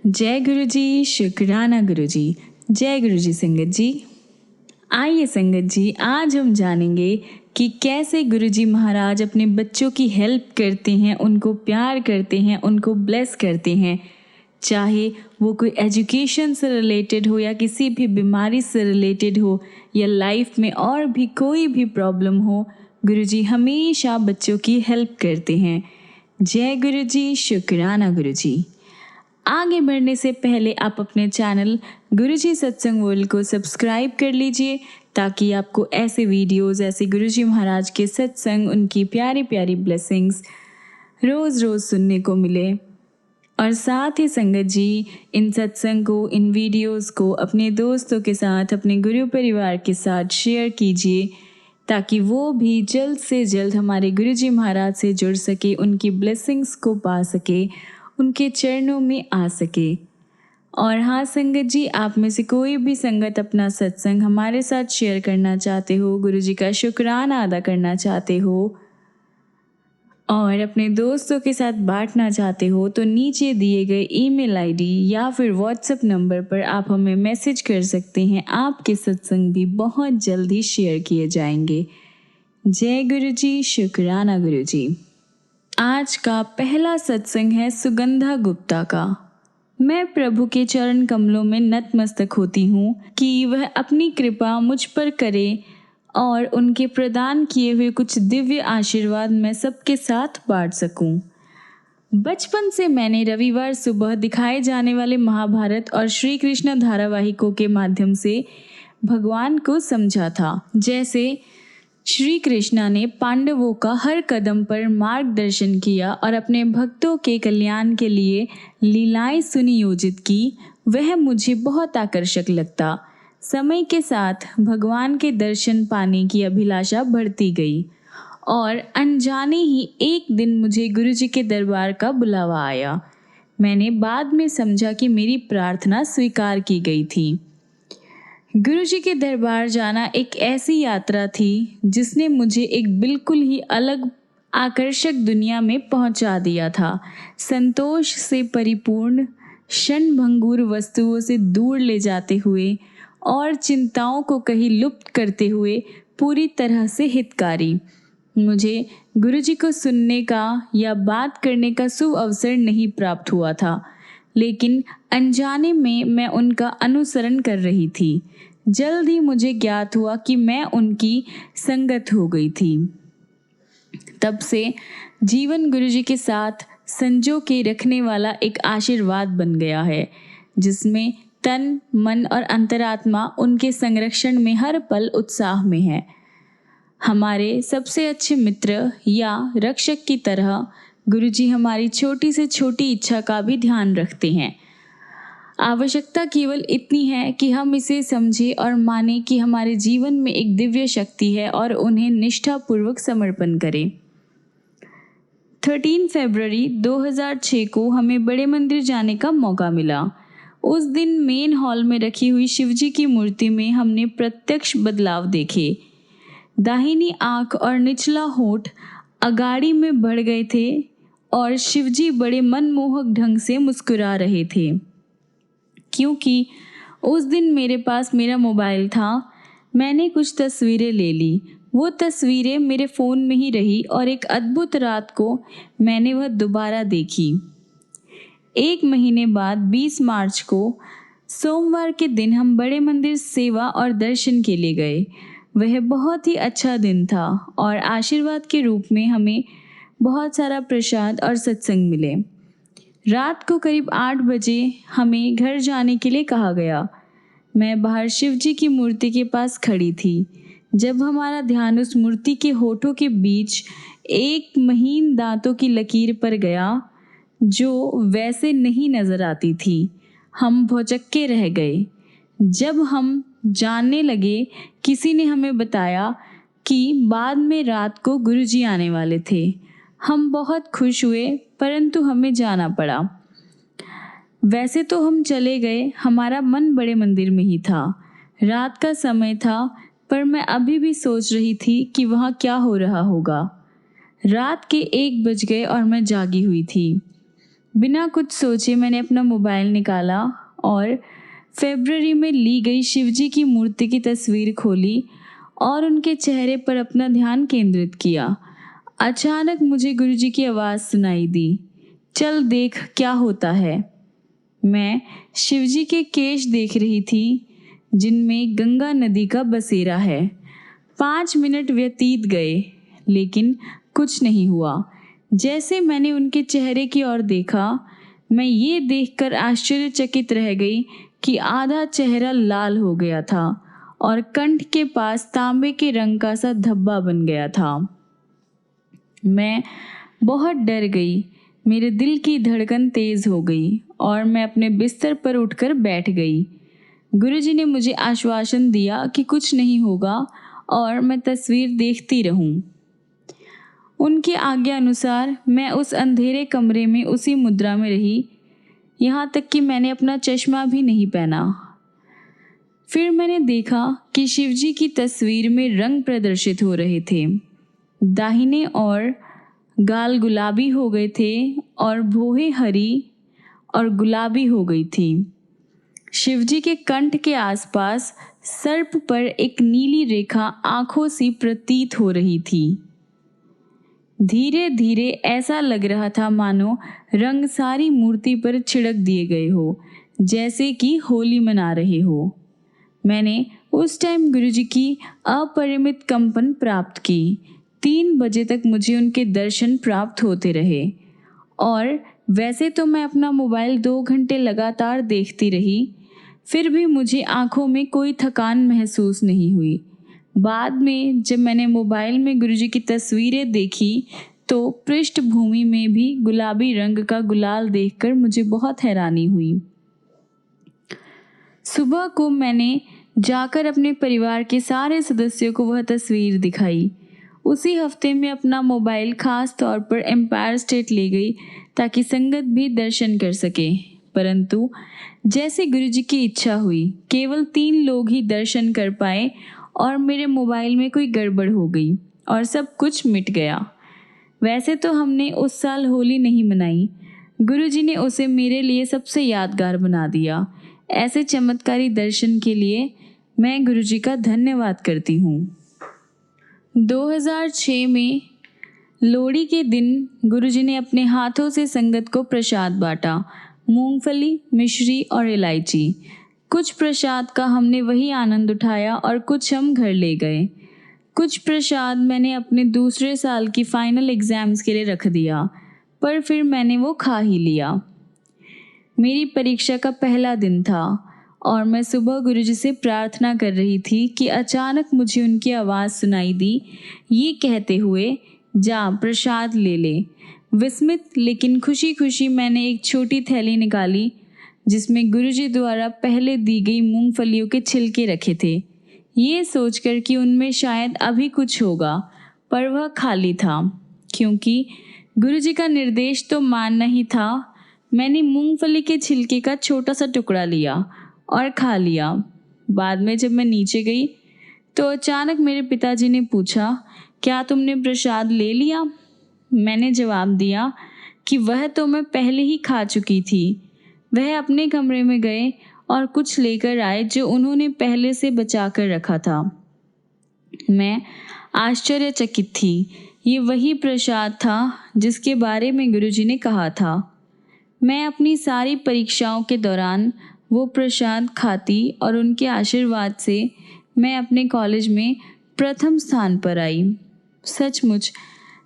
जय गुरु जी, शुक्राना गुरु जी। जय गुरु जी संगत जी। आइए संगत जी, आज हम जानेंगे कि कैसे गुरु जी महाराज अपने बच्चों की हेल्प करते हैं, उनको प्यार करते हैं, उनको ब्लेस करते हैं। चाहे वो कोई एजुकेशन से रिलेटेड हो या किसी भी बीमारी से रिलेटेड हो या लाइफ में और भी कोई भी प्रॉब्लम हो, गुरु जी हमेशा बच्चों की हेल्प करते हैं। जय गुरु जी, शुक्राना गुरु जी। आगे बढ़ने से पहले आप अपने चैनल गुरुजी सत्संग वर्ल्ड को सब्सक्राइब कर लीजिए ताकि आपको ऐसे वीडियोस, ऐसे गुरुजी महाराज के सत्संग, उनकी प्यारी प्यारी ब्लेसिंग्स रोज़ रोज़ सुनने को मिले। और साथ ही संगत जी, इन सत्संग को, इन वीडियोस को अपने दोस्तों के साथ, अपने गुरु परिवार के साथ शेयर कीजिए ताकि वो भी जल्द से जल्द हमारे गुरुजी महाराज से जुड़ सके, उनकी ब्लेसिंग्स को पा सके, उनके चरणों में आ सके। और हाँ संगत जी, आप में से कोई भी संगत अपना सत्संग हमारे साथ शेयर करना चाहते हो, गुरुजी का शुक्राना अदा करना चाहते हो और अपने दोस्तों के साथ बांटना चाहते हो तो नीचे दिए गए ईमेल आईडी या फिर व्हाट्सएप नंबर पर आप हमें मैसेज कर सकते हैं। आपके सत्संग भी बहुत जल्द ही शेयर किए जाएंगे। जय गुरु जी, शुक्राना गुरु जी। आज का पहला सत्संग है सुगंधा गुप्ता का। मैं प्रभु के चरण कमलों में नतमस्तक होती हूँ कि वह अपनी कृपा मुझ पर करे और उनके प्रदान किए हुए कुछ दिव्य आशीर्वाद मैं सबके साथ बांट सकूं। बचपन से मैंने रविवार सुबह दिखाए जाने वाले महाभारत और श्री कृष्ण धारावाहिकों के माध्यम से भगवान को समझा था। जैसे श्री कृष्णा ने पांडवों का हर कदम पर मार्गदर्शन किया और अपने भक्तों के कल्याण के लिए लीलाएं सुनियोजित की, वह मुझे बहुत आकर्षक लगता। समय के साथ भगवान के दर्शन पाने की अभिलाषा बढ़ती गई और अनजाने ही एक दिन मुझे गुरुजी के दरबार का बुलावा आया। मैंने बाद में समझा कि मेरी प्रार्थना स्वीकार की गई थी। गुरुजी के दरबार जाना एक ऐसी यात्रा थी जिसने मुझे एक बिल्कुल ही अलग आकर्षक दुनिया में पहुंचा दिया था। संतोष से परिपूर्ण, क्षणभंगुर वस्तुओं से दूर ले जाते हुए और चिंताओं को कहीं लुप्त करते हुए पूरी तरह से हितकारी। मुझे गुरुजी को सुनने का या बात करने का शुभ अवसर नहीं प्राप्त हुआ था, लेकिन अनजाने में मैं उनका अनुसरण कर रही थी। जल्द ही मुझे ज्ञात हुआ कि मैं उनकी संगत हो गई थी। तब से जीवन गुरुजी के साथ संजो के रखने वाला एक आशीर्वाद बन गया है, जिसमें तन, मन और अंतरात्मा उनके संरक्षण में हर पल उत्साह में है। हमारे सबसे अच्छे मित्र या रक्षक की तरह गुरुजी हमारी छोटी से छोटी इच्छा का भी ध्यान रखते हैं। आवश्यकता केवल इतनी है कि हम इसे समझें और माने कि हमारे जीवन में एक दिव्य शक्ति है और उन्हें निष्ठापूर्वक समर्पण करें। 13 फरवरी 2006 को हमें बड़े मंदिर जाने का मौका मिला। उस दिन मेन हॉल में रखी हुई शिवजी की मूर्ति में हमने प्रत्यक्ष बदलाव देखे। दाहिनी आंख और निचला होंठ अगाड़ी में बढ़ गए थे और शिवजी बड़े मनमोहक ढंग से मुस्कुरा रहे थे। क्योंकि उस दिन मेरे पास मेरा मोबाइल था, मैंने कुछ तस्वीरें ले ली। वो तस्वीरें मेरे फ़ोन में ही रही और एक अद्भुत रात को मैंने वह दोबारा देखी। 1 महीने बाद 20 मार्च को सोमवार के दिन हम बड़े मंदिर सेवा और दर्शन के लिए गए। वह बहुत ही अच्छा दिन था और आशीर्वाद के रूप में हमें बहुत सारा प्रसाद और सत्संग मिले। रात को करीब 8 बजे हमें घर जाने के लिए कहा गया। मैं बाहर शिवजी की मूर्ति के पास खड़ी थी जब हमारा ध्यान उस मूर्ति के होठों के बीच एक महीन दांतों की लकीर पर गया जो वैसे नहीं नजर आती थी। हम भौचक्के रह गए। जब हम जानने लगे, किसी ने हमें बताया कि बाद में रात को गुरुजी आने वाले थे। हम बहुत खुश हुए, परंतु हमें जाना पड़ा। वैसे तो हम चले गए, हमारा मन बड़े मंदिर में ही था। रात का समय था, पर मैं अभी भी सोच रही थी कि वहाँ क्या हो रहा होगा। रात के 1 बज गए और मैं जागी हुई थी। बिना कुछ सोचे मैंने अपना मोबाइल निकाला और फरवरी में ली गई शिवजी की मूर्ति की तस्वीर खोली और उनके चेहरे पर अपना ध्यान केंद्रित किया। अचानक मुझे गुरुजी की आवाज़ सुनाई दी, चल देख क्या होता है। मैं शिवजी के केश देख रही थी जिनमें गंगा नदी का बसेरा है। 5 मिनट व्यतीत गए लेकिन कुछ नहीं हुआ। जैसे मैंने उनके चेहरे की ओर देखा, मैं ये देखकर आश्चर्यचकित रह गई कि आधा चेहरा लाल हो गया था और कंठ के पास तांबे के रंग का सा धब्बा बन गया था। मैं बहुत डर गई, मेरे दिल की धड़कन तेज हो गई और मैं अपने बिस्तर पर उठकर बैठ गई। गुरुजी ने मुझे आश्वासन दिया कि कुछ नहीं होगा और मैं तस्वीर देखती रहूं। उनकी आज्ञा अनुसार मैं उस अंधेरे कमरे में उसी मुद्रा में रही, यहाँ तक कि मैंने अपना चश्मा भी नहीं पहना। फिर मैंने देखा कि शिवजी की तस्वीर में रंग प्रदर्शित हो रहे थे। दाहिने और गाल गुलाबी हो गए थे और भौहें हरी और गुलाबी हो गई थी। शिवजी के कंठ के आसपास सर्प पर एक नीली रेखा आंखों सी प्रतीत हो रही थी। धीरे धीरे ऐसा लग रहा था मानो रंग सारी मूर्ति पर छिड़क दिए गए हो, जैसे कि होली मना रहे हो। मैंने उस टाइम गुरुजी की अपरिमित कंपन प्राप्त की। 3 बजे तक मुझे उनके दर्शन प्राप्त होते रहे और वैसे तो मैं अपना मोबाइल 2 घंटे लगातार देखती रही, फिर भी मुझे आंखों में कोई थकान महसूस नहीं हुई। बाद में जब मैंने मोबाइल में गुरुजी की तस्वीरें देखी तो पृष्ठभूमि में भी गुलाबी रंग का गुलाल देखकर मुझे बहुत हैरानी हुई। सुबह को मैंने जाकर अपने परिवार के सारे सदस्यों को वह तस्वीर दिखाई। उसी हफ्ते में अपना मोबाइल खास तौर पर एम्पायर स्टेट ले गई ताकि संगत भी दर्शन कर सके, परंतु जैसे गुरुजी की इच्छा हुई केवल 3 लोग ही दर्शन कर पाए और मेरे मोबाइल में कोई गड़बड़ हो गई और सब कुछ मिट गया। वैसे तो हमने उस साल होली नहीं मनाई, गुरुजी ने उसे मेरे लिए सबसे यादगार बना दिया। ऐसे चमत्कारी दर्शन के लिए मैं गुरुजी का धन्यवाद करती हूँ। 2006 में लोहड़ी के दिन गुरुजी ने अपने हाथों से संगत को प्रसाद बांटा, मूंगफली, मिश्री और इलायची। कुछ प्रसाद का हमने वही आनंद उठाया और कुछ हम घर ले गए। कुछ प्रसाद मैंने अपने दूसरे साल की फाइनल एग्जाम्स के लिए रख दिया, पर फिर मैंने वो खा ही लिया। मेरी परीक्षा का पहला दिन था और मैं सुबह गुरुजी से प्रार्थना कर रही थी कि अचानक मुझे उनकी आवाज़ सुनाई दी, ये कहते हुए, जा प्रसाद ले ले। विस्मित लेकिन खुशी खुशी मैंने एक छोटी थैली निकाली जिसमें गुरुजी द्वारा पहले दी गई मूंगफलियों के छिलके रखे थे, ये सोचकर कि उनमें शायद अभी कुछ होगा, पर वह खाली था। क्योंकि गुरुजी का निर्देश तो मानना ही था, मैंने मूंगफली के छिलके का छोटा सा टुकड़ा लिया और खा लिया। बाद में जब मैं नीचे गई तो अचानक मेरे पिताजी ने पूछा, क्या तुमने प्रसाद ले लिया? मैंने जवाब दिया कि वह तो मैं पहले ही खा चुकी थी। वह अपने कमरे में गए और कुछ लेकर आए जो उन्होंने पहले से बचा कर रखा था। मैं आश्चर्यचकित थी। ये वही प्रसाद था जिसके बारे में गुरुजी ने कहा था। मैं अपनी सारी परीक्षाओं के दौरान वो प्रसाद खाती और उनके आशीर्वाद से मैं अपने कॉलेज में प्रथम स्थान पर आई। सचमुच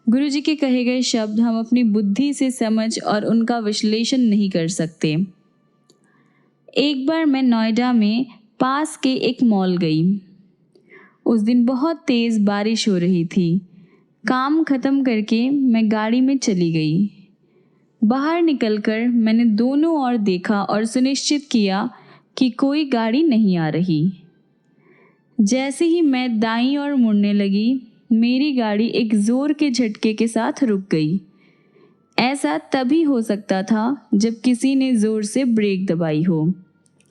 गुरुजी के कहे गए शब्द हम अपनी बुद्धि से समझ और उनका विश्लेषण नहीं कर सकते। एक बार मैं नोएडा में पास के एक मॉल गई। उस दिन बहुत तेज़ बारिश हो रही थी। काम खत्म करके मैं गाड़ी में चली गई। बाहर निकलकर मैंने दोनों ओर देखा और सुनिश्चित किया कि कोई गाड़ी नहीं आ रही। जैसे ही मैं दाईं ओर मुड़ने लगी, मेरी गाड़ी एक ज़ोर के झटके के साथ रुक गई। ऐसा तभी हो सकता था जब किसी ने ज़ोर से ब्रेक दबाई हो,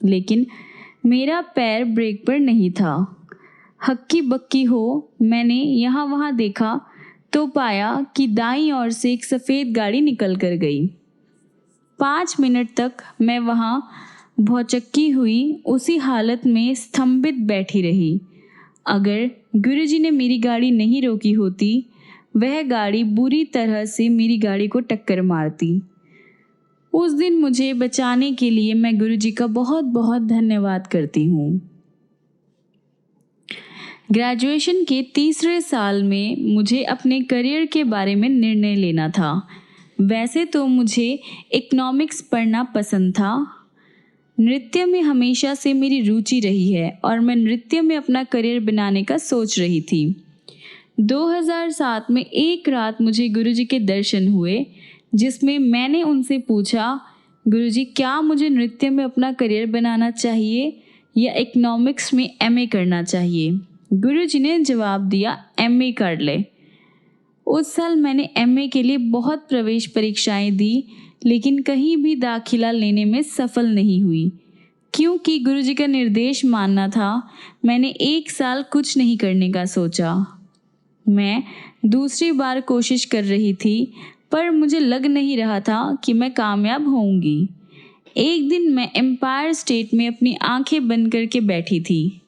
लेकिन मेरा पैर ब्रेक पर नहीं था। हक्की बक्की हो मैंने यहाँ वहाँ देखा तो पाया कि दाईं ओर से एक सफ़ेद गाड़ी निकल कर गई। 5 मिनट तक मैं वहाँ भौचक्की हुई उसी हालत में स्तंभित बैठी रही। अगर गुरुजी ने मेरी गाड़ी नहीं रोकी होती, वह गाड़ी बुरी तरह से मेरी गाड़ी को टक्कर मारती। उस दिन मुझे बचाने के लिए मैं गुरुजी का बहुत बहुत धन्यवाद करती हूँ। ग्रेजुएशन के तीसरे साल में मुझे अपने करियर के बारे में निर्णय लेना था। वैसे तो मुझे इकोनॉमिक्स पढ़ना पसंद था। नृत्य में हमेशा से मेरी रुचि रही है और मैं नृत्य में अपना करियर बनाने का सोच रही थी। 2007 में एक रात मुझे गुरुजी के दर्शन हुए, जिसमें मैंने उनसे पूछा, गुरुजी क्या मुझे नृत्य में अपना करियर बनाना चाहिए या इकोनॉमिक्स में एमए करना चाहिए। गुरुजी ने जवाब दिया, एमए कर ले। उस साल मैंने एमए के लिए बहुत प्रवेश परीक्षाएं दी, लेकिन कहीं भी दाखिला लेने में सफल नहीं हुई। क्योंकि गुरुजी का निर्देश मानना था, मैंने एक साल कुछ नहीं करने का सोचा। मैं दूसरी बार कोशिश कर रही थी, पर मुझे लग नहीं रहा था कि मैं कामयाब होऊंगी। एक दिन मैं एम्पायर स्टेट में अपनी आंखें बंद करके बैठी थी,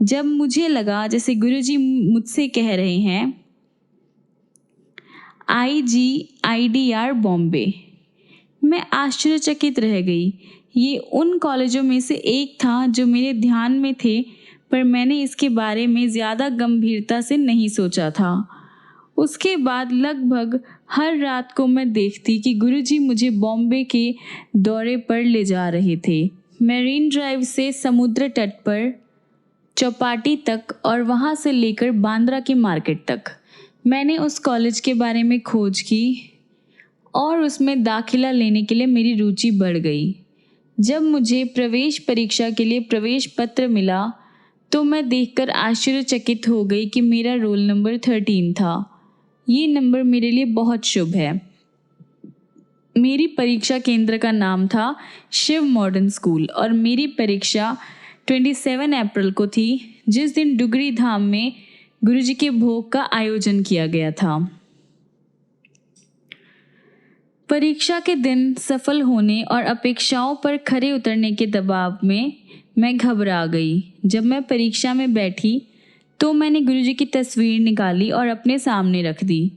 जब मुझे लगा जैसे गुरुजी मुझसे कह रहे हैं, IGIDR बॉम्बे। मैं आश्चर्यचकित रह गई। ये उन कॉलेजों में से एक था जो मेरे ध्यान में थे, पर मैंने इसके बारे में ज़्यादा गंभीरता से नहीं सोचा था। उसके बाद लगभग हर रात को मैं देखती कि गुरुजी मुझे बॉम्बे के दौरे पर ले जा रहे थे, मैरीन ड्राइव से समुद्र तट पर चौपाटी तक और वहाँ से लेकर बांद्रा के मार्केट तक। मैंने उस कॉलेज के बारे में खोज की और उसमें दाखिला लेने के लिए मेरी रुचि बढ़ गई। जब मुझे प्रवेश परीक्षा के लिए प्रवेश पत्र मिला तो मैं देखकर आश्चर्यचकित हो गई कि मेरा रोल नंबर 13 था। ये नंबर मेरे लिए बहुत शुभ है। मेरी परीक्षा केंद्र का नाम था शिव मॉडर्न स्कूल और मेरी परीक्षा 27 अप्रैल को थी, जिस दिन डुगरी धाम में गुरुजी के भोग का आयोजन किया गया था। परीक्षा के दिन सफल होने और अपेक्षाओं पर खरे उतरने के दबाव में मैं घबरा गई। जब मैं परीक्षा में बैठी तो मैंने गुरुजी की तस्वीर निकाली और अपने सामने रख दी।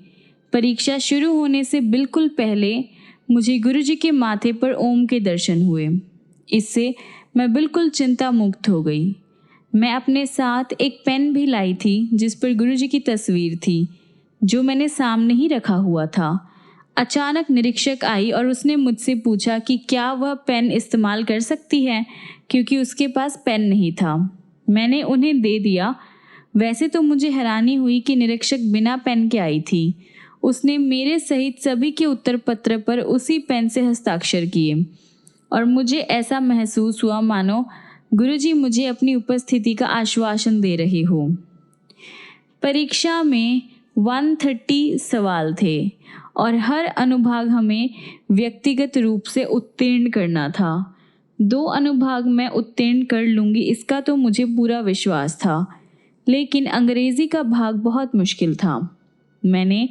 परीक्षा शुरू होने से बिल्कुल पहले मुझे गुरुजी के माथे पर ओम के दर्शन हुए। इससे मैं बिल्कुल चिंता मुक्त हो गई। मैं अपने साथ एक पेन भी लाई थी जिस पर गुरुजी की तस्वीर थी, जो मैंने सामने ही रखा हुआ था। अचानक निरीक्षक आई और उसने मुझसे पूछा कि क्या वह पेन इस्तेमाल कर सकती है, क्योंकि उसके पास पेन नहीं था। मैंने उन्हें दे दिया। वैसे तो मुझे हैरानी हुई कि निरीक्षक बिना पेन के आई थी। उसने मेरे सहित सभी के उत्तर पत्र पर उसी पेन से हस्ताक्षर किए और मुझे ऐसा महसूस हुआ मानो गुरुजी मुझे अपनी उपस्थिति का आश्वासन दे रहे हो। परीक्षा में 130 सवाल थे और हर अनुभाग हमें व्यक्तिगत रूप से उत्तीर्ण करना था। 2 अनुभाग मैं उत्तीर्ण कर लूँगी, इसका तो मुझे पूरा विश्वास था, लेकिन अंग्रेज़ी का भाग बहुत मुश्किल था। मैंने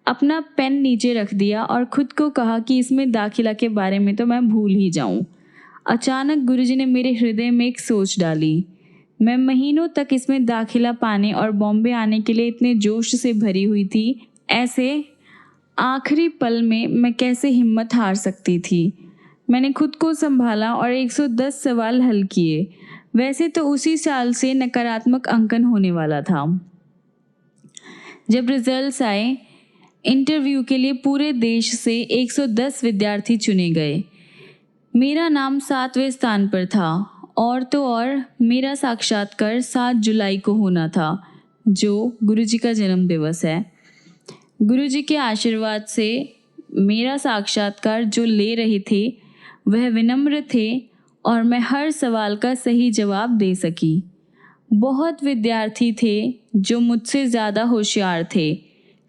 अपना पेन नीचे रख दिया और खुद को कहा कि इसमें दाखिला के बारे में तो मैं भूल ही जाऊं। अचानक गुरुजी ने मेरे हृदय में एक सोच डाली। मैं महीनों तक इसमें दाखिला पाने और बॉम्बे आने के लिए इतने जोश से भरी हुई थी। ऐसे आखिरी पल में मैं कैसे हिम्मत हार सकती थी। मैंने खुद को संभाला और 110 सवाल हल किए। वैसे तो उसी साल से नकारात्मक अंकन होने वाला था। जब रिजल्ट्स आए, इंटरव्यू के लिए पूरे देश से 110 विद्यार्थी चुने गए। मेरा नाम 7वें स्थान पर था और तो और मेरा साक्षात्कार 7 जुलाई को होना था, जो गुरुजी का जन्म दिवस है। गुरुजी के आशीर्वाद से मेरा साक्षात्कार जो ले रहे थे वह विनम्र थे और मैं हर सवाल का सही जवाब दे सकी। बहुत विद्यार्थी थे जो मुझसे ज़्यादा होशियार थे,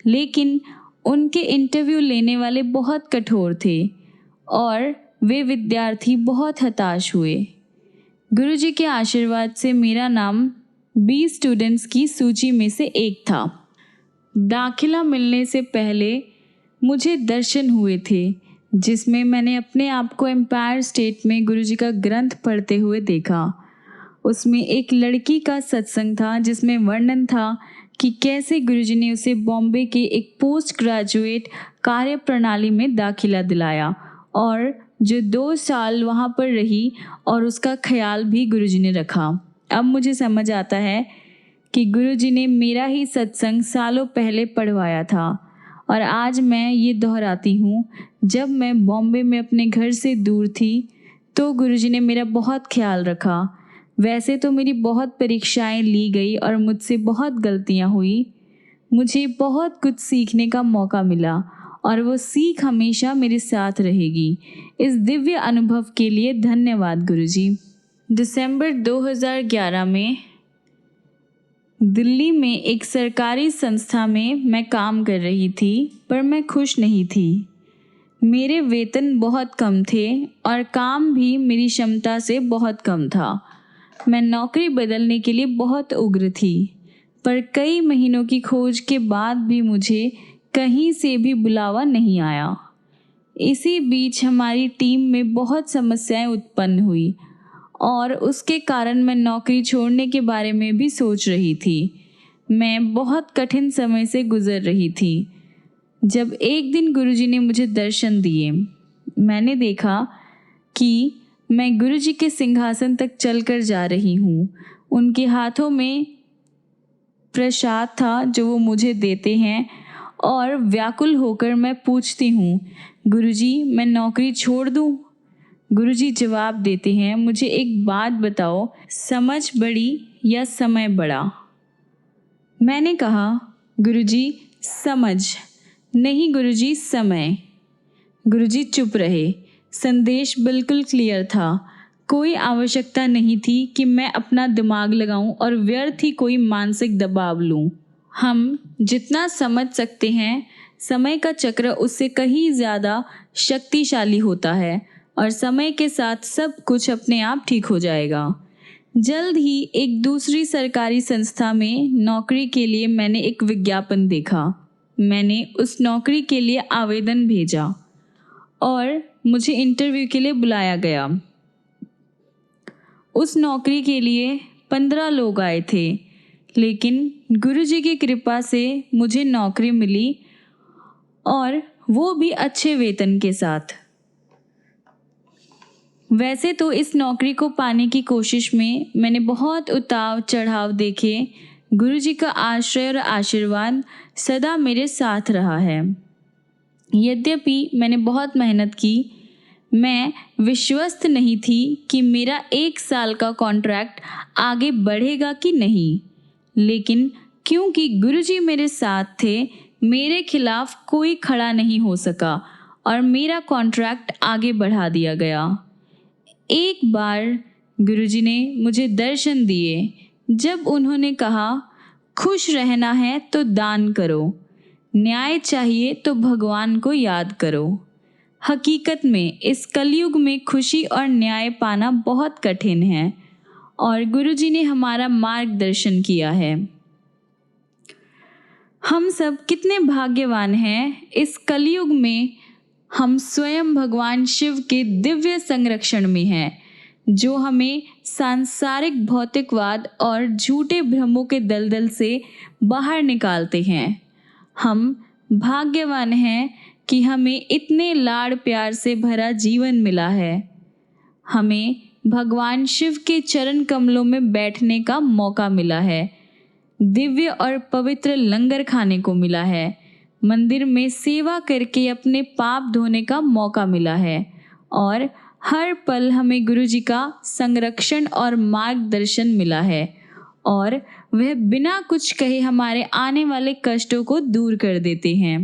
लेकिन उनके इंटरव्यू लेने वाले बहुत कठोर थे और वे विद्यार्थी बहुत हताश हुए। गुरुजी के आशीर्वाद से मेरा नाम 20 स्टूडेंट्स की सूची में से एक था। दाखिला मिलने से पहले मुझे दर्शन हुए थे। जिसमें मैंने अपने आप को एम्पायर स्टेट में गुरुजी का ग्रंथ पढ़ते हुए देखा। उसमें एक लड़की का सत्संग था जिसमें वर्णन था कि कैसे गुरुजी ने उसे बॉम्बे के एक पोस्ट ग्रेजुएट कार्यप्रणाली में दाखिला दिलाया और जो 2 साल वहाँ पर रही और उसका ख्याल भी गुरुजी ने रखा। अब मुझे समझ आता है कि गुरुजी ने मेरा ही सत्संग सालों पहले पढ़वाया था और आज मैं ये दोहराती हूँ। जब मैं बॉम्बे में अपने घर से दूर थी तो गुरुजी ने मेरा बहुत ख्याल रखा। वैसे तो मेरी बहुत परीक्षाएं ली गई और मुझसे बहुत गलतियां हुई। मुझे बहुत कुछ सीखने का मौका मिला और वो सीख हमेशा मेरे साथ रहेगी। इस दिव्य अनुभव के लिए धन्यवाद गुरुजी। दिसंबर 2011 में दिल्ली में एक सरकारी संस्था में मैं काम कर रही थी, पर मैं खुश नहीं थी। मेरे वेतन बहुत कम थे और काम भी मेरी क्षमता से बहुत कम था। मैं नौकरी बदलने के लिए बहुत उग्र थी, पर कई महीनों की खोज के बाद भी मुझे कहीं से भी बुलावा नहीं आया। इसी बीच हमारी टीम में बहुत समस्याएं उत्पन्न हुई और उसके कारण मैं नौकरी छोड़ने के बारे में भी सोच रही थी। मैं बहुत कठिन समय से गुजर रही थी जब एक दिन गुरुजी ने मुझे दर्शन दिए। मैंने देखा कि मैं गुरुजी के सिंहासन तक चलकर जा रही हूँ। उनके हाथों में प्रसाद था जो वो मुझे देते हैं और व्याकुल होकर मैं पूछती हूँ, गुरुजी मैं नौकरी छोड़ दूँ? गुरुजी जवाब देते हैं, मुझे एक बात बताओ, समझ बड़ी या समय बड़ा? मैंने कहा, गुरुजी समझ नहीं गुरुजी, समय। गुरुजी चुप रहे। संदेश बिल्कुल क्लियर था। कोई आवश्यकता नहीं थी कि मैं अपना दिमाग लगाऊं और व्यर्थ ही कोई मानसिक दबाव लूं। हम जितना समझ सकते हैं, समय का चक्र उससे कहीं ज़्यादा शक्तिशाली होता है और समय के साथ सब कुछ अपने आप ठीक हो जाएगा। जल्द ही एक दूसरी सरकारी संस्था में नौकरी के लिए मैंने एक विज्ञापन देखा। मैंने उस नौकरी के लिए आवेदन भेजा और मुझे इंटरव्यू के लिए बुलाया गया। उस नौकरी के लिए 15 लोग आए थे, लेकिन गुरुजी की कृपा से मुझे नौकरी मिली और वो भी अच्छे वेतन के साथ। वैसे तो इस नौकरी को पाने की कोशिश में मैंने बहुत उतार चढ़ाव देखे। गुरुजी का आश्रय और आशीर्वाद सदा मेरे साथ रहा है। यद्यपि मैंने बहुत मेहनत की, मैं विश्वस्त नहीं थी कि मेरा 1 साल का कॉन्ट्रैक्ट आगे बढ़ेगा कि नहीं, लेकिन क्योंकि गुरुजी मेरे साथ थे, मेरे खिलाफ कोई खड़ा नहीं हो सका और मेरा कॉन्ट्रैक्ट आगे बढ़ा दिया गया। एक बार गुरुजी ने मुझे दर्शन दिए जब उन्होंने कहा, खुश रहना है तो दान करो, न्याय चाहिए तो भगवान को याद करो। हकीकत में इस कलयुग में खुशी और न्याय पाना बहुत कठिन है और गुरुजी ने हमारा मार्गदर्शन किया है। हम सब कितने भाग्यवान हैं। इस कलयुग में हम स्वयं भगवान शिव के दिव्य संरक्षण में हैं, जो हमें सांसारिक भौतिकवाद और झूठे भ्रमों के दलदल से बाहर निकालते हैं। हम भाग्यवान हैं कि हमें इतने लाड़ प्यार से भरा जीवन मिला है। हमें भगवान शिव के चरण कमलों में बैठने का मौका मिला है, दिव्य और पवित्र लंगर खाने को मिला है, मंदिर में सेवा करके अपने पाप धोने का मौका मिला है और हर पल हमें गुरुजी का संरक्षण और मार्गदर्शन मिला है और वह बिना कुछ कहे हमारे आने वाले कष्टों को दूर कर देते हैं।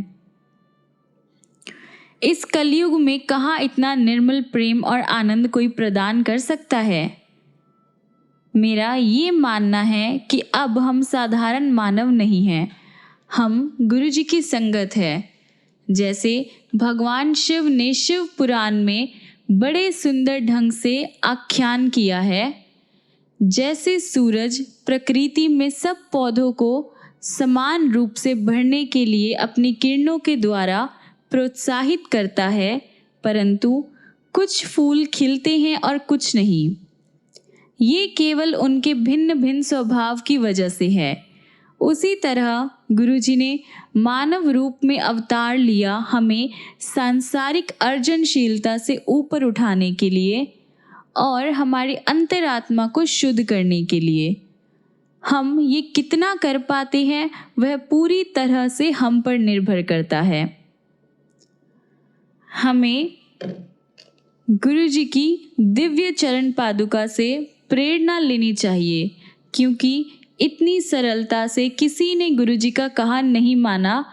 इस कलयुग में कहाँ इतना निर्मल प्रेम और आनंद कोई प्रदान कर सकता है। मेरा ये मानना है कि अब हम साधारण मानव नहीं हैं, हम गुरुजी की संगत है। जैसे भगवान शिव ने शिव पुराण में बड़े सुंदर ढंग से आख्यान किया है, जैसे सूरज प्रकृति में सब पौधों को समान रूप से बढ़ने के लिए अपनी किरणों के द्वारा प्रोत्साहित करता है, परंतु कुछ फूल खिलते हैं और कुछ नहीं। ये केवल उनके भिन्न भिन्न स्वभाव की वजह से है। उसी तरह गुरुजी ने मानव रूप में अवतार लिया, हमें सांसारिक अर्जनशीलता से ऊपर उठाने के लिए और हमारी अंतरात्मा को शुद्ध करने के लिए। हम ये कितना कर पाते हैं वह पूरी तरह से हम पर निर्भर करता है। हमें गुरुजी की दिव्य चरण पादुका से प्रेरणा लेनी चाहिए, क्योंकि इतनी सरलता से किसी ने गुरुजी का कहा नहीं माना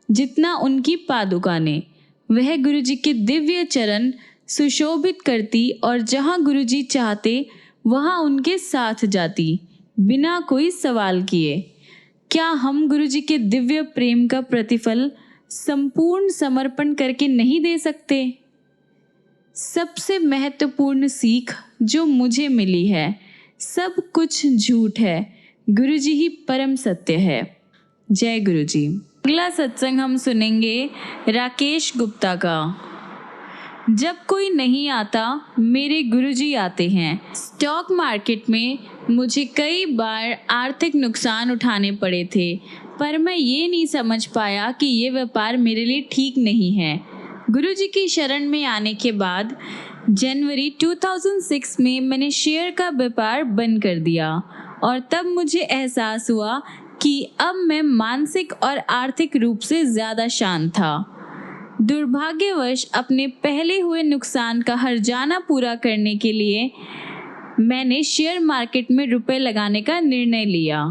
जितना उनकी पादुका ने। वह गुरुजी के दिव्य चरण सुशोभित करती और जहाँ गुरुजी चाहते वहाँ उनके साथ जाती, बिना कोई सवाल किए। क्या हम गुरुजी के दिव्य प्रेम का प्रतिफल संपूर्ण समर्पण करके नहीं दे सकते? सबसे महत्वपूर्ण सीख जो मुझे मिली है, सब कुछ झूठ है, गुरुजी ही परम सत्य है। जय गुरुजी। अगला सत्संग हम सुनेंगे राकेश गुप्ता का। जब कोई नहीं आता, मेरे गुरुजी आते हैं। स्टॉक मार्केट में मुझे कई बार आर्थिक नुकसान उठाने पड़े थे, पर मैं ये नहीं समझ पाया कि ये व्यापार मेरे लिए ठीक नहीं है। गुरुजी की शरण में आने के बाद जनवरी 2006 में मैंने शेयर का व्यापार बंद कर दिया और तब मुझे एहसास हुआ कि अब मैं मानसिक और आर्थिक रूप से ज़्यादा शांत था। दुर्भाग्यवश अपने पहले हुए नुकसान का हर्जाना पूरा करने के लिए मैंने शेयर मार्केट में रुपए लगाने का निर्णय लिया।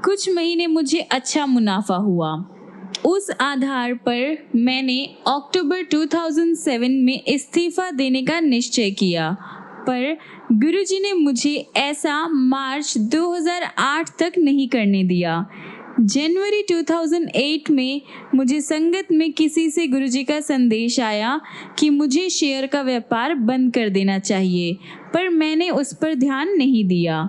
कुछ महीने मुझे अच्छा मुनाफा हुआ। उस आधार पर मैंने अक्टूबर 2007 में इस्तीफा देने का निश्चय किया, पर गुरुजी ने मुझे ऐसा मार्च 2008 तक नहीं करने दिया। जनवरी 2008 में मुझे संगत में किसी से गुरुजी का संदेश आया कि मुझे शेयर का व्यापार बंद कर देना चाहिए, पर मैंने उस पर ध्यान नहीं दिया।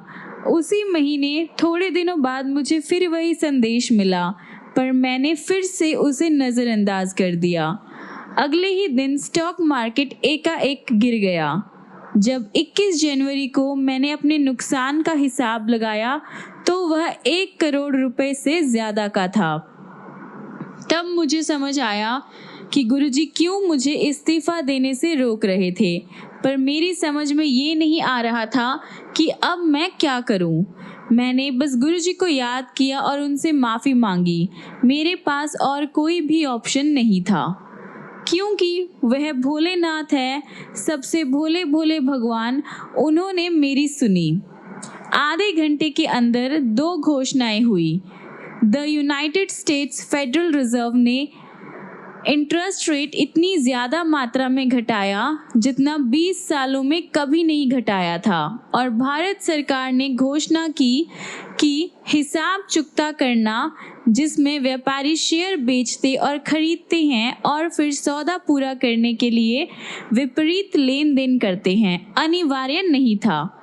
उसी महीने थोड़े दिनों बाद मुझे फिर वही संदेश मिला, पर मैंने फिर से उसे नज़रअंदाज कर दिया। अगले ही दिन स्टॉक मार्केट एकाएक गिर गया। जब 21 जनवरी को मैंने अपने नुकसान का हिसाब लगाया तो वह 1 करोड़ रुपए से ज़्यादा का था। तब मुझे समझ आया कि गुरुजी क्यों मुझे इस्तीफा देने से रोक रहे थे, पर मेरी समझ में ये नहीं आ रहा था कि अब मैं क्या करूं। मैंने बस गुरुजी को याद किया और उनसे माफ़ी मांगी। मेरे पास और कोई भी ऑप्शन नहीं था, क्योंकि वह भोलेनाथ है, सबसे भोले भोले भगवान। उन्होंने मेरी सुनी। आधे घंटे के अंदर 2 घोषणाएं हुई। The United states federal reserve ने इंटरेस्ट रेट इतनी ज़्यादा मात्रा में घटाया जितना 20 सालों में कभी नहीं घटाया था, और भारत सरकार ने घोषणा की कि हिसाब चुकता करना, जिसमें व्यापारी शेयर बेचते और खरीदते हैं और फिर सौदा पूरा करने के लिए विपरीत लेन देन करते हैं, अनिवार्य नहीं था।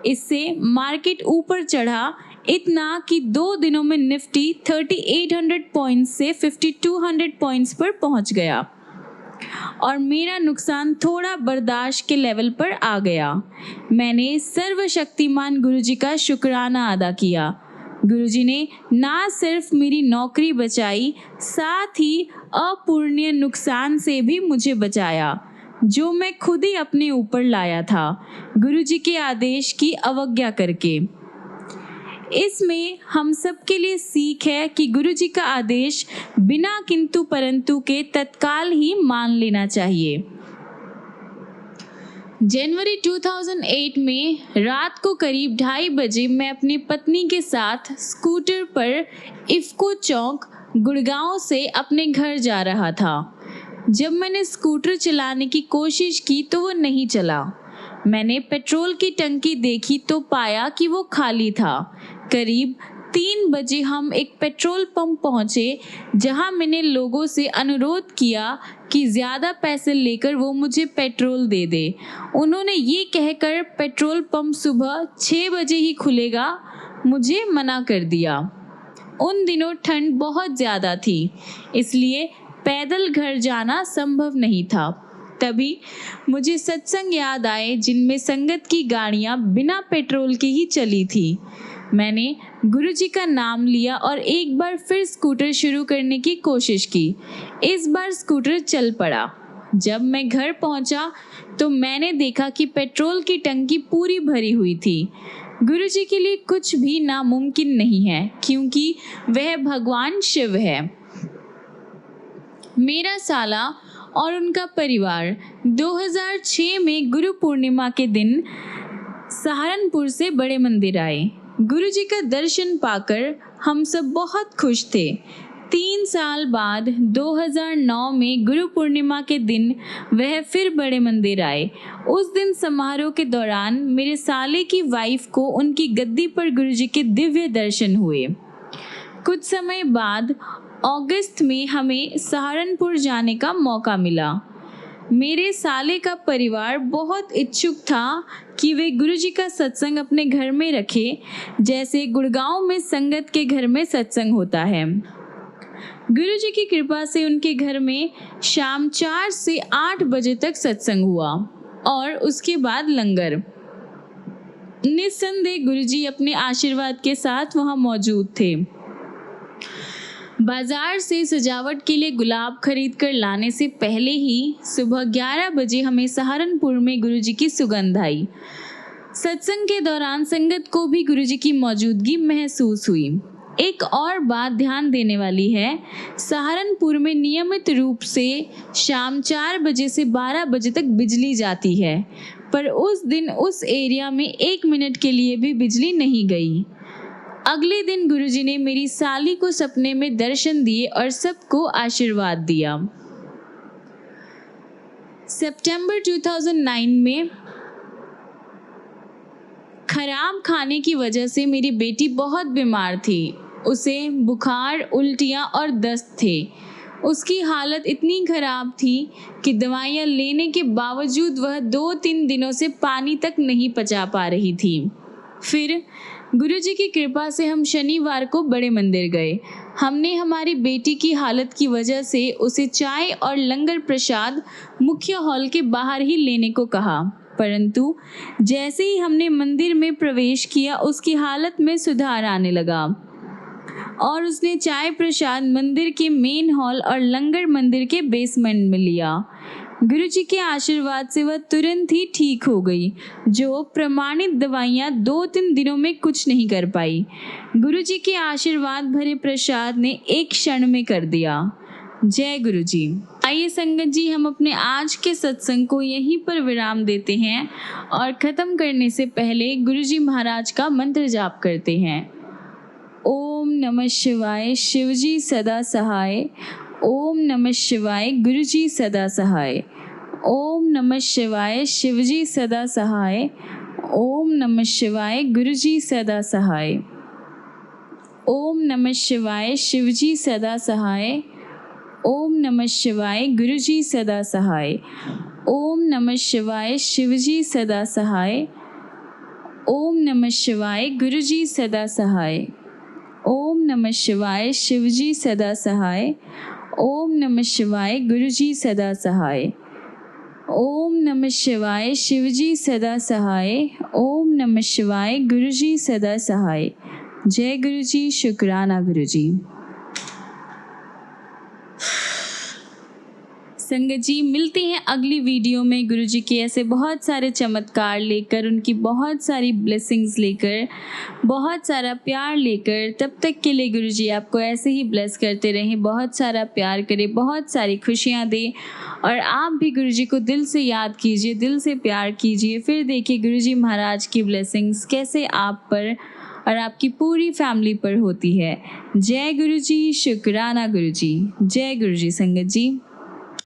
इससे मार्केट ऊपर चढ़ा, इतना कि 2 दिनों में निफ्टी 3800 पॉइंट्स से 5200 पॉइंट्स पर पहुंच गया और मेरा नुकसान थोड़ा बर्दाश्त के लेवल पर आ गया। मैंने सर्वशक्तिमान गुरुजी का शुक्राना अदा किया। गुरुजी ने ना सिर्फ मेरी नौकरी बचाई, साथ ही अपूरणीय नुकसान से भी मुझे बचाया, जो मैं खुद ही अपने ऊपर लाया था, गुरुजी के आदेश की अवज्ञा करके। इसमें हम सबके लिए सीख है कि गुरुजी का आदेश बिना किंतु परंतु के तत्काल ही मान लेना चाहिए। जनवरी 2008 में रात को करीब 2:30 बजे मैं अपनी पत्नी के साथ स्कूटर पर इफ्को चौक गुड़गांव से अपने घर जा रहा था। जब मैंने स्कूटर चलाने की कोशिश की तो वो नहीं चला। मैंने पेट्रोल की टंकी देखी तो पाया कि वो खाली था। करीब 3 बजे हम एक पेट्रोल पंप पहुंचे, जहां मैंने लोगों से अनुरोध किया कि ज़्यादा पैसे लेकर वो मुझे पेट्रोल दे दे। उन्होंने ये कहकर पेट्रोल पंप सुबह 6 बजे ही खुलेगा, मुझे मना कर दिया। उन दिनों ठंड बहुत ज़्यादा थी, इसलिए पैदल घर जाना संभव नहीं था। तभी मुझे सत्संग याद आए जिनमें संगत की गाड़ियां बिना पेट्रोल के ही चली थी। मैंने गुरुजी का नाम लिया और एक बार फिर स्कूटर शुरू करने की कोशिश की। इस बार स्कूटर चल पड़ा। जब मैं घर पहुंचा तो मैंने देखा कि पेट्रोल की टंकी पूरी भरी हुई थी। गुरुजी के लिए कुछ भी नामुमकिन नहीं है, क्योंकि वह भगवान शिव है। मेरा साला और उनका परिवार 2006 में गुरु पूर्णिमा के दिन सहारनपुर से बड़े मंदिर आए। गुरुजी का दर्शन पाकर हम सब बहुत खुश थे। 3 साल बाद 2009 में गुरु पूर्णिमा के दिन वह फिर बड़े मंदिर आए। उस दिन समारोह के दौरान मेरे साले की वाइफ को उनकी गद्दी पर गुरुजी के दिव्य दर्शन हुए। कुछ समय बाद अगस्त में हमें सहारनपुर जाने का मौका मिला। मेरे साले का परिवार बहुत इच्छुक था कि वे गुरुजी का सत्संग अपने घर में रखे, जैसे गुड़गांव में संगत के घर में सत्संग होता है। गुरुजी की कृपा से उनके घर में शाम 4 से 8 बजे तक सत्संग हुआ और उसके बाद लंगर। निस्संदेह गुरुजी अपने आशीर्वाद के साथ वहां मौजूद थे। बाजार से सजावट के लिए गुलाब खरीद कर लाने से पहले ही सुबह 11 बजे हमें सहारनपुर में गुरुजी की सुगंध आई। सत्संग के दौरान संगत को भी गुरुजी की मौजूदगी महसूस हुई। एक और बात ध्यान देने वाली है, सहारनपुर में नियमित रूप से शाम 4 बजे से 12 बजे तक बिजली जाती है, पर उस दिन उस एरिया में 1 मिनट के लिए भी बिजली नहीं गई। अगले दिन गुरुजी ने मेरी साली को सपने में दर्शन दिए और सबको आशीर्वाद दिया। सितंबर 2009 में खराब खाने की वजह से मेरी बेटी बहुत बीमार थी। उसे बुखार, उल्टियाँ और दस्त थे। उसकी हालत इतनी खराब थी कि दवाइयाँ लेने के बावजूद वह 2-3 दिनों से पानी तक नहीं पचा पा रही थी। फिर गुरुजी की कृपा से हम शनिवार को बड़े मंदिर गए। हमने हमारी बेटी की हालत की वजह से उसे चाय और लंगर प्रसाद मुख्य हॉल के बाहर ही लेने को कहा, परंतु जैसे ही हमने मंदिर में प्रवेश किया उसकी हालत में सुधार आने लगा और उसने चाय प्रसाद मंदिर के मेन हॉल और लंगर मंदिर के बेसमेंट में लिया। गुरुजी के आशीर्वाद से वह तुरंत ही ठीक हो गई, जो प्रमाणित दवाइयाँ 2-3 दिनों में कुछ नहीं कर पाई। गुरुजी के आशीर्वाद भरे प्रसाद ने एक क्षण में कर दिया। जय गुरुजी। आइए संगत जी, हम अपने आज के सत्संग को यहीं पर विराम देते हैं और ख़त्म करने से पहले गुरुजी महाराज का मंत्र जाप करते हैं। ओम नमः शिवाय, शिवजी सदा सहाय। ओम नमः शिवाय, गुरुजी सदा सहाय। ओम नमः शिवाय, शिवजी सदा सहाय। ओम नमः शिवाय, गुरुजी सदा सहाय। ओम नमः शिवाय, शिवजी सदा सहाय। ओम नमः शिवाय, गुरुजी सदा सहाय। ओम नमः शिवाय, शिवजी सदा सहाय। ओम नमः शिवाय, गुरुजी सदा सहाय। ओम नमः शिवाय, शिवजी सदा सहाय। ओम नमः शिवाय, गुरुजी सदा सहाय। ओम नमः शिवाय, शिवजी सदा सहाय। ओम नमः शिवाय, गुरुजी सदा सहाय। जय गुरुजी, शुक्राना गुरुजी। संगत जी, मिलते हैं अगली वीडियो में गुरुजी के ऐसे बहुत सारे चमत्कार लेकर, उनकी बहुत सारी ब्लेसिंग्स लेकर, बहुत सारा प्यार लेकर। तब तक के लिए गुरुजी आपको ऐसे ही ब्लेस करते रहें, बहुत सारा प्यार करें, बहुत सारी खुशियाँ दें और आप भी गुरुजी को दिल से याद कीजिए, दिल से प्यार कीजिए। फिर देखिए गुरुजी महाराज की ब्लेसिंग्स कैसे आप पर और आपकी पूरी फैमिली पर होती है। जय गुरुजी, शुक्राना गुरुजी। जय गुरुजी संगत जी।